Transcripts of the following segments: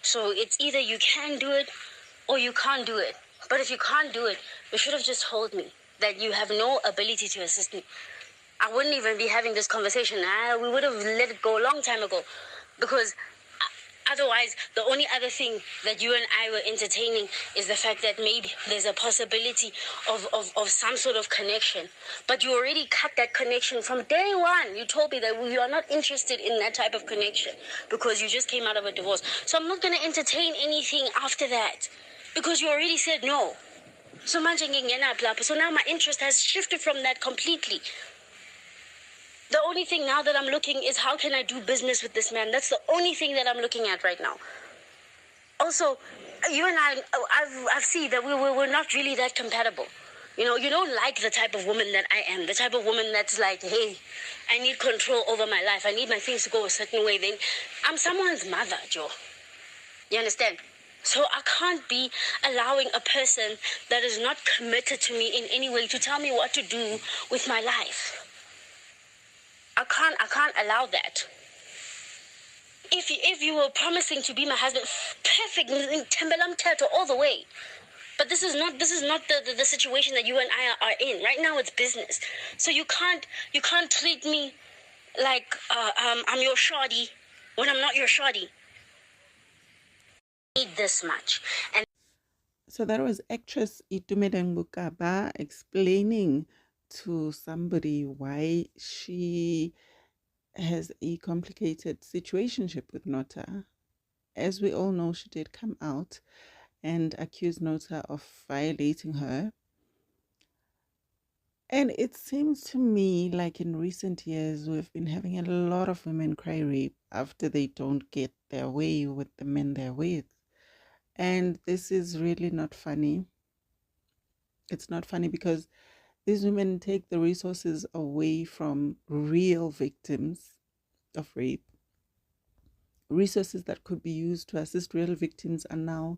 So it's either you can do it or you can't do it. But if you can't do it, you should have just told me that you have no ability to assist me. I wouldn't even be having this conversation. We would have let it go a long time ago. Because otherwise, the only other thing that you and I were entertaining is the fact that maybe there's a possibility of some sort of connection. But you already cut that connection from day one. You told me that you are not interested in that type of connection because you just came out of a divorce. So I'm not going to entertain anything after that because you already said no. So now my interest has shifted from that completely. The only thing now that I'm looking is how can I do business with this man? That's the only thing that I'm looking at right now. Also, you and I've seen that we're not really that compatible. You don't like the type of woman that I am, the type of woman that's like, hey, I need control over my life. I need my things to go a certain way. Then I'm someone's mother, Joe. You understand? So I can't be allowing a person that is not committed to me in any way to tell me what to do with my life. I can't allow that. If you were promising to be my husband, perfect, Tembelam Tato all the way. But this is not the situation that you and I are in. Right now it's business. So you can't treat me like I'm your shawty when I'm not your shawty. I need this much. And so that was actress Itumeleng Bokaba explaining to somebody why she has a complicated situationship with Nota. As we all know, she did come out and accuse Nota of violating her. And it seems to me like in recent years, we've been having a lot of women cry rape after they don't get their way with the men they're with. And this is really not funny. It's not funny because these women take the resources away from real victims of rape. Resources that could be used to assist real victims are now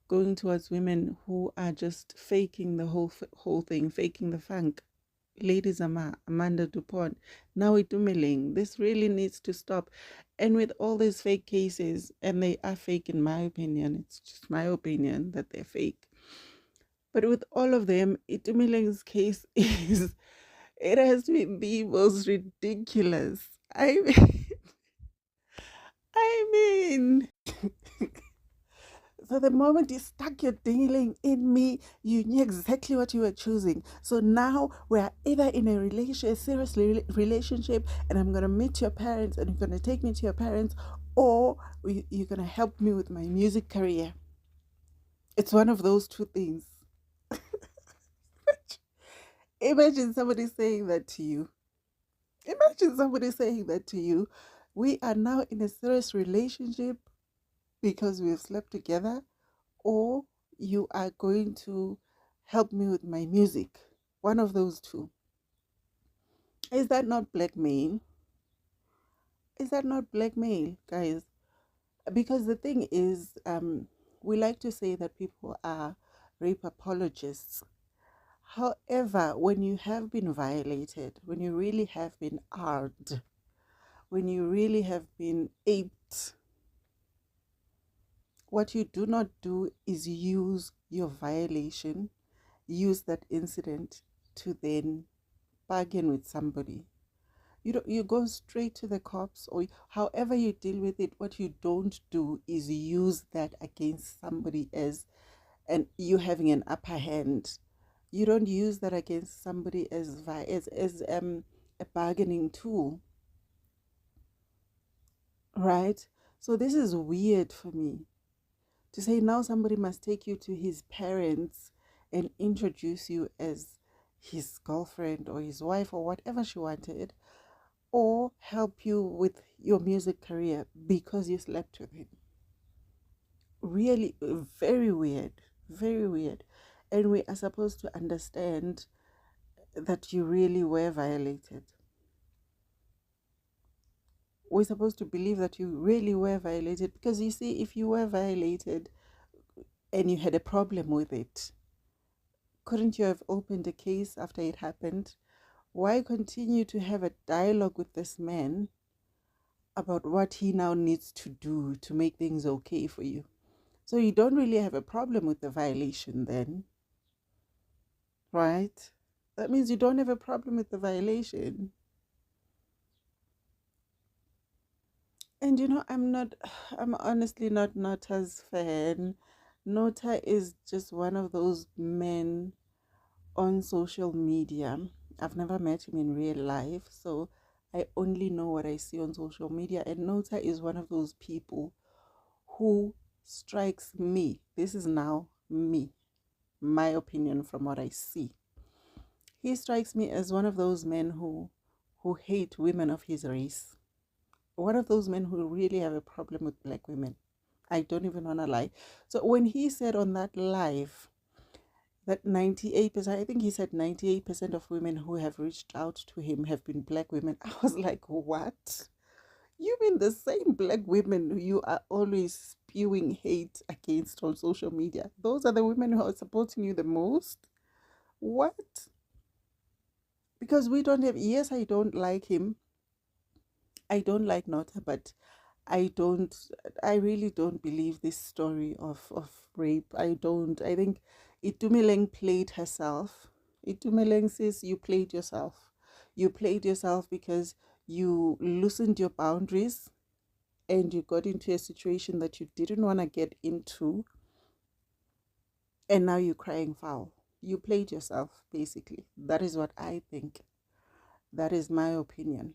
going towards women who are just faking the whole thing, faking the funk. Ladies Amanda DuPont, now Itumeleng. This really needs to stop. And with all these fake cases, and they are fake in my opinion, it's just my opinion that they're fake. But with all of them, Itumeleng's case it has been the most ridiculous. I mean, so the moment you stuck your dingling in me, you knew exactly what you were choosing. So now we're either in a serious relationship, and I'm going to meet your parents, and you're going to take me to your parents, or you're going to help me with my music career. It's one of those two things. Imagine somebody saying that to you. Imagine somebody saying that to you. We are now in a serious relationship because we've slept together, or you are going to help me with my music. One of those two. Is that not blackmail? Is that not blackmail, guys? Because the thing is, we like to say that people are rape apologists. However, when you have been violated, when you really have been armed, when you really have been aped, what you do not do is use your violation, use that incident to then bargain with somebody. You go straight to the cops, or however you deal with it. What you don't do is use that against somebody as, and you having an upper hand. You don't use that against somebody as a bargaining tool, right? So this is weird for me, to say now somebody must take you to his parents and introduce you as his girlfriend or his wife or whatever she wanted, or help you with your music career because you slept with him. Really very weird, very weird. And we are supposed to understand that you really were violated. We're supposed to believe that you really were violated, because you see, if you were violated and you had a problem with it, couldn't you have opened a case after it happened? Why continue to have a dialogue with this man about what he now needs to do to make things okay for you. So you don't really have a problem with the violation then, right? That means you don't have a problem with the violation. And I'm honestly not Nota's fan. Nota is just one of those men on social media. I've never met him in real life, so I only know what I see on social media. And Nota is one of those people who strikes me. This is now me, my opinion from what I see. He strikes me as one of those men who hate women of his race. One of those men who really have a problem with black women. I don't even want to lie. So when he said on that live that 98%, I think he said 98% of women who have reached out to him have been black women, I was like, what? You mean the same black women who you are always spewing hate against on social media? Those are the women who are supporting you the most? What? Because we don't have, yes, I don't like him. I don't like Nota, but I don't, I really don't believe this story of rape. I don't. I think Itumeleng played herself. Itumeleng says you played yourself. You played yourself because you loosened your boundaries and you got into a situation that you didn't want to get into, and now you're crying foul. You played yourself, basically. That is what I think. That is my opinion.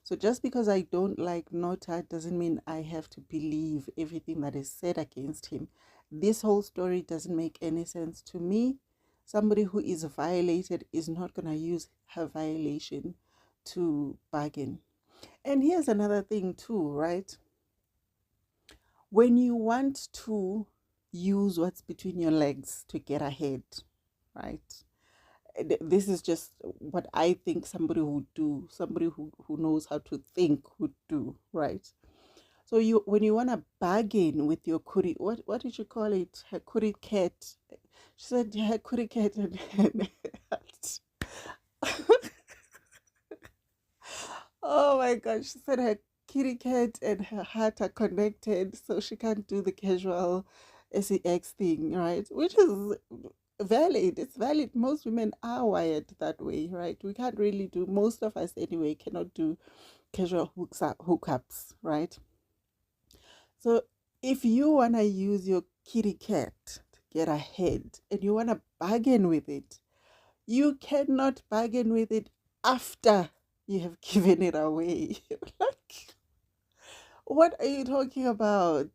So just because I don't like Nota doesn't mean I have to believe everything that is said against him. This whole story doesn't make any sense to me. Somebody who is violated is not going to use her violation to bargain. And here's another thing too, right? When you want to use what's between your legs to get ahead, right? This is just what I think somebody would do, somebody who knows how to think would do, right? So you when you want to bargain with your kuri, what did you call it? Her kuri cat. She said her kuri cat and oh my gosh, she said her kitty cat and her heart are connected, so she can't do the casual sex thing, right? Which is valid. It's valid. Most women are wired that way, right? We can't really do, most of us anyway, cannot do casual hookups, right? So if you want to use your kitty cat to get ahead and you want to bargain with it, you cannot bargain with it after you have given it away. Like, what are you talking about?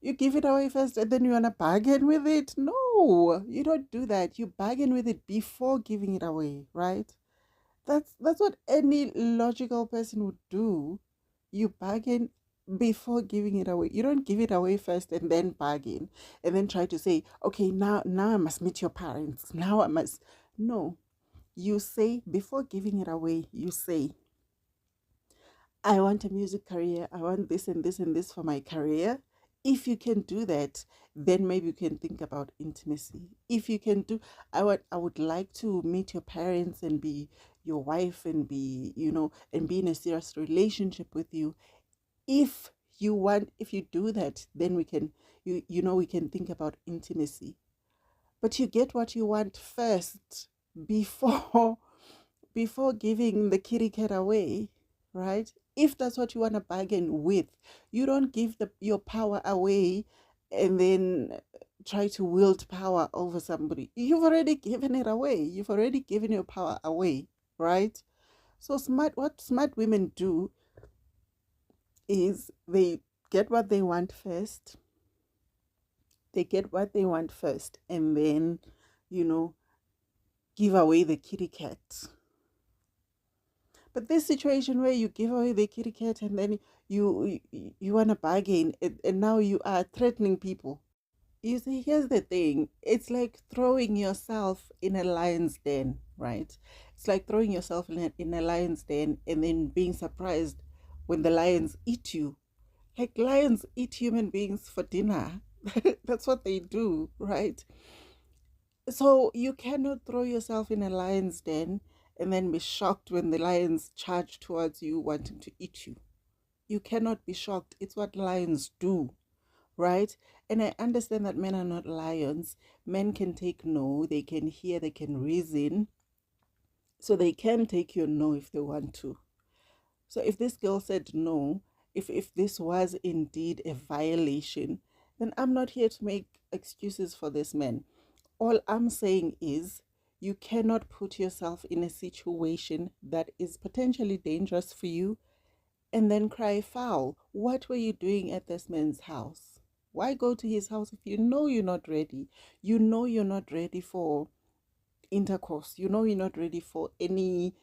You give it away first and then you want to bargain with it? No, you don't do that. You bargain with it before giving it away, right? That's what any logical person would do. You bargain before giving it away. You don't give it away first and then bargain and then try to say, okay, now I must meet your parents. Now I must. No, you say before giving it away, you say, I want a music career. I want this and this and this for my career. If you can do that, then maybe you can think about intimacy. If you can do, I would like to meet your parents and be your wife and be, and be in a serious relationship with you. If if you do that, then we can think about intimacy. But you get what you want first before before giving the kitty cat away, right? If that's what you want to bargain with, you don't give your power away and then try to wield power over somebody. You've already given it away. You've already given your power away, right? So what smart women do is they get what they want first. They get what they want first and then, you know, give away the kitty cat. But this situation where you give away the kitty cat and then you want to bargain and now you are threatening people. You see, here's the thing. It's like throwing yourself in a lion's den, right? It's like throwing yourself in a lion's den and then being surprised when the lions eat you. Like lions eat human beings for dinner. That's what they do, right? So you cannot throw yourself in a lion's den and then be shocked when the lions charge towards you wanting to eat you. You cannot be shocked. It's what lions do, right? And I understand that men are not lions. Men can take no, they can hear, they can reason. So they can take your no if they want to. So if this girl said no, if this was indeed a violation, then I'm not here to make excuses for this man. All I'm saying is you cannot put yourself in a situation that is potentially dangerous for you and then cry foul. What were you doing at this man's house? Why go to his house if you know you're not ready? You know you're not ready for intercourse. You know you're not ready for any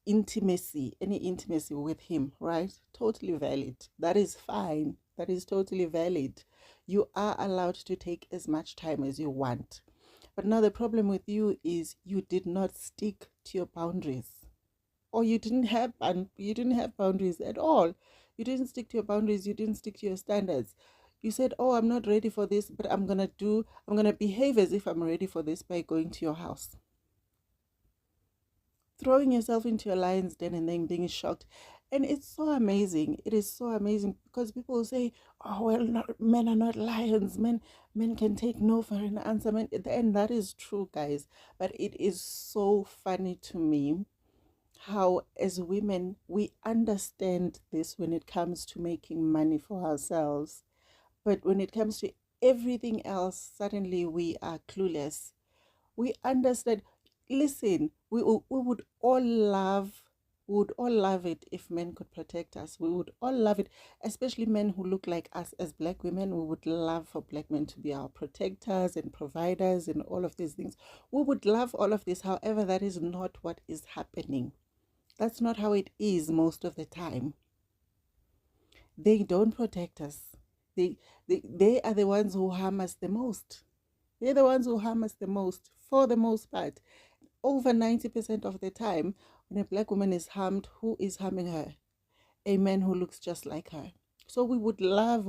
intimacy with him, right? Totally valid. That is fine. That is totally valid. You are allowed to take as much time as you want. But now the problem with you is you did not stick to your boundaries, or you didn't have boundaries at all. You didn't stick to your boundaries. You didn't stick to your standards. You said, "Oh, I'm not ready for this, but I'm gonna behave as if I'm ready for this by going to your house." Throwing yourself into a lion's den and then being shocked. And it's so amazing. It is so amazing because people say, "Oh well, men are not lions. Men can take no for an answer." And that is true, guys. But it is so funny to me how, as women, we understand this when it comes to making money for ourselves, but when it comes to everything else, suddenly we are clueless. We understand. Listen, we would all love it if men could protect us. We would all love it, especially men who look like us as black women. We would love for black men to be our protectors and providers and all of these things. We would love all of this. However, that is not what is happening. That's not how it is most of the time. They don't protect us. They are the ones who harm us the most. They're the ones who harm us the most, for the most part. Over 90% of the time, when a black woman is harmed, who is harming her? A man who looks just like her. So we would love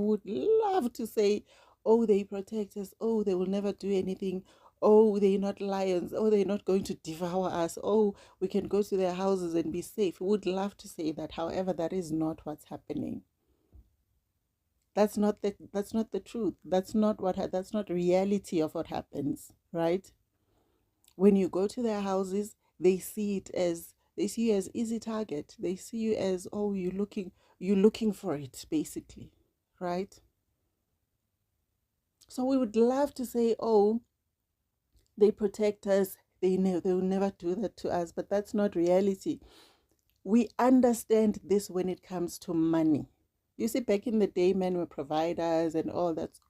to say, "Oh, they protect us. Oh, they will never do anything. Oh, they're not lions. Oh, they're not going to devour us. Oh, we can go to their houses and be safe." We would love to say that. However, that is not what's happening. That's not the truth. That's not reality of what happens, right? When you go to their houses, they see you as easy target. They see you as, "Oh, you're looking for it," basically, right? So we would love to say, "Oh, they protect us. They will never do that to us," but that's not reality. We understand this when it comes to money. You see, back in the day, men were providers and all that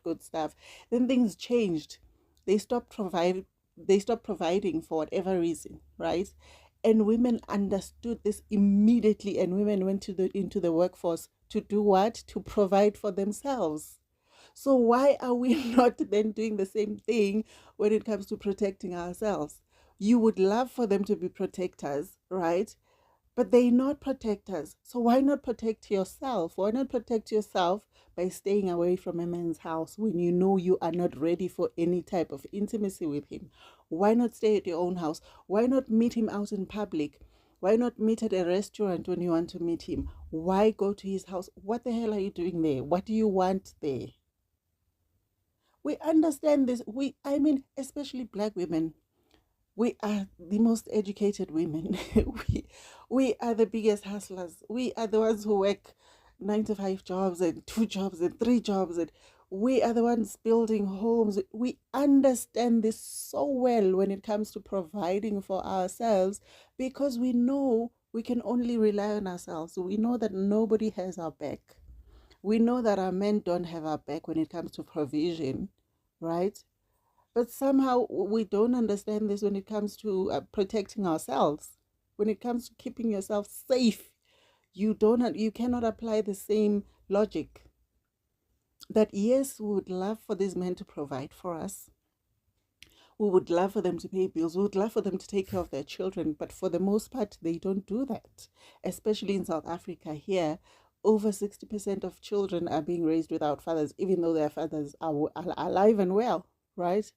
good stuff. Then things changed. They stopped provide they stopped providing for whatever reason, right? And women understood this immediately, and women went into the workforce to do what? To provide for themselves. So why are we not then doing the same thing when it comes to protecting ourselves? You would love for them to be protectors, right? But they not protect us. So why not protect yourself? Why not protect yourself by staying away from a man's house when you know you are not ready for any type of intimacy with him? Why not stay at your own house? Why not meet him out in public? Why not meet at a restaurant when you want to meet him? Why go to his house? What the hell are you doing there? What do you want there? We understand this. Especially black women, we are the most educated women. we are the biggest hustlers. We are the ones who work 9 to 5 jobs and 2 jobs and 3 jobs, and we are the ones building homes. We understand this so well when it comes to providing for ourselves, because we know we can only rely on ourselves. We know that nobody has our back. We know that our men don't have our back when it comes to provision, right? But somehow we don't understand this when it comes to protecting ourselves. When it comes to keeping yourself safe, you cannot apply the same logic. That yes, we would love for these men to provide for us. We would love for them to pay bills. We would love for them to take care of their children. But for the most part, they don't do that. Especially in South Africa here, over 60% of children are being raised without fathers, even though their fathers are alive and well, right?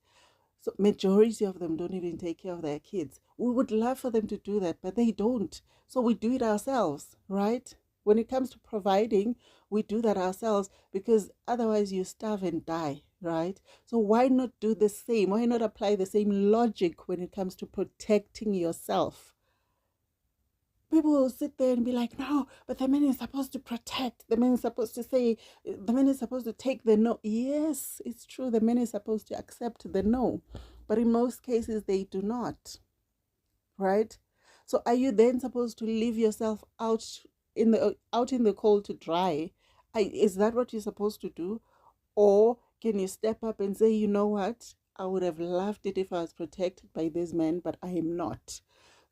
So majority of them don't even take care of their kids. We would love for them to do that, but they don't. So we do it ourselves, right? When it comes to providing, we do that ourselves because otherwise you starve and die, right? So why not do the same? Why not apply the same logic when it comes to protecting yourself? People will sit there and be like, no, but the man is supposed to protect. The man is supposed to say, the man is supposed to take the no. Yes, it's true. The man is supposed to accept the no. But in most cases, they do not, right? So are you then supposed to leave yourself out in the cold to dry? Is that what you're supposed to do? Or can you step up and say, you know what? I would have loved it if I was protected by this man, but I am not.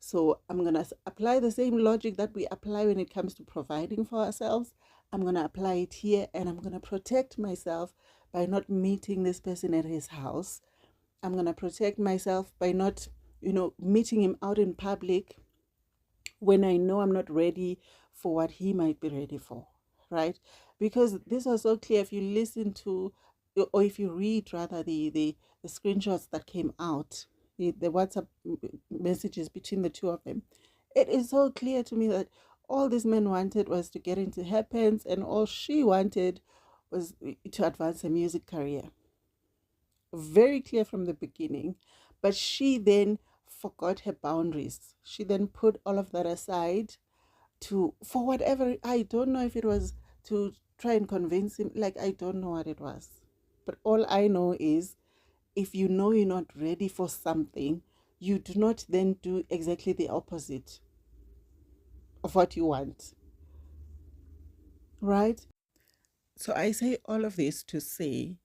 So I'm going to apply the same logic that we apply when it comes to providing for ourselves. I'm going to apply it here, and I'm going to protect myself by not meeting this person at his house. I'm going to protect myself by not, meeting him out in public when I know I'm not ready for what he might be ready for, right? Because this was so clear if you listen to, or if you read rather, the screenshots that came out, the WhatsApp messages between the two of them. It is so clear to me that all this man wanted was to get into her pants, and all she wanted was to advance her music career. Very clear from the beginning. But she then forgot her boundaries. She then put all of that aside to, for whatever, I don't know if it was to try and convince him, like, I don't know what it was. But all I know is, if you know you're not ready for something, you do not then do exactly the opposite of what you want, right? So I say all of this to say,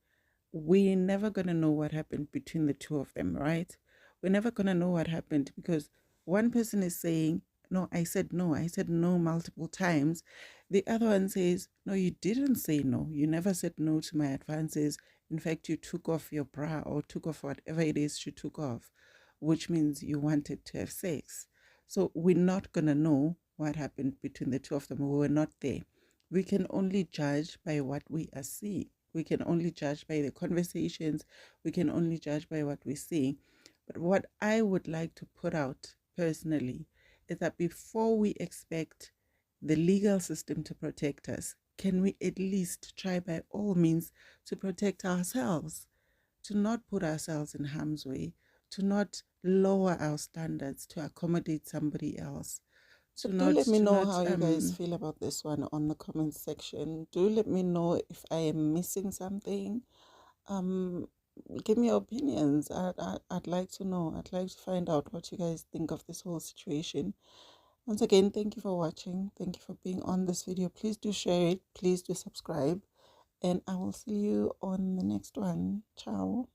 we're never going to know what happened between the two of them, right? We're never going to know what happened because one person is saying, no, I said no. I said no multiple times. The other one says, no, you didn't say no. You never said no to my advances. In fact, you took off your bra or took off whatever it is you took off, which means you wanted to have sex. So we're not going to know what happened between the two of them. We were not there. We can only judge by what we are seeing. We can only judge by the conversations. We can only judge by what we see. But what I would like to put out personally is that before we expect the legal system to protect us, can we at least try by all means to protect ourselves, to not put ourselves in harm's way, to not lower our standards to accommodate somebody else, to Do not But to do let let me me know know how how you you guys guys feel feel about about this this one one on the on the comment comment section. section. Do Do let let me me know know if if I I am am missing missing something. something. Um, Give me your opinions. I'd like to know. I'd like to find out what you guys think of this whole situation. Once again, thank you for watching. Thank you for being on this video. Please do share it. Please do subscribe. And I will see you on the next one. Ciao.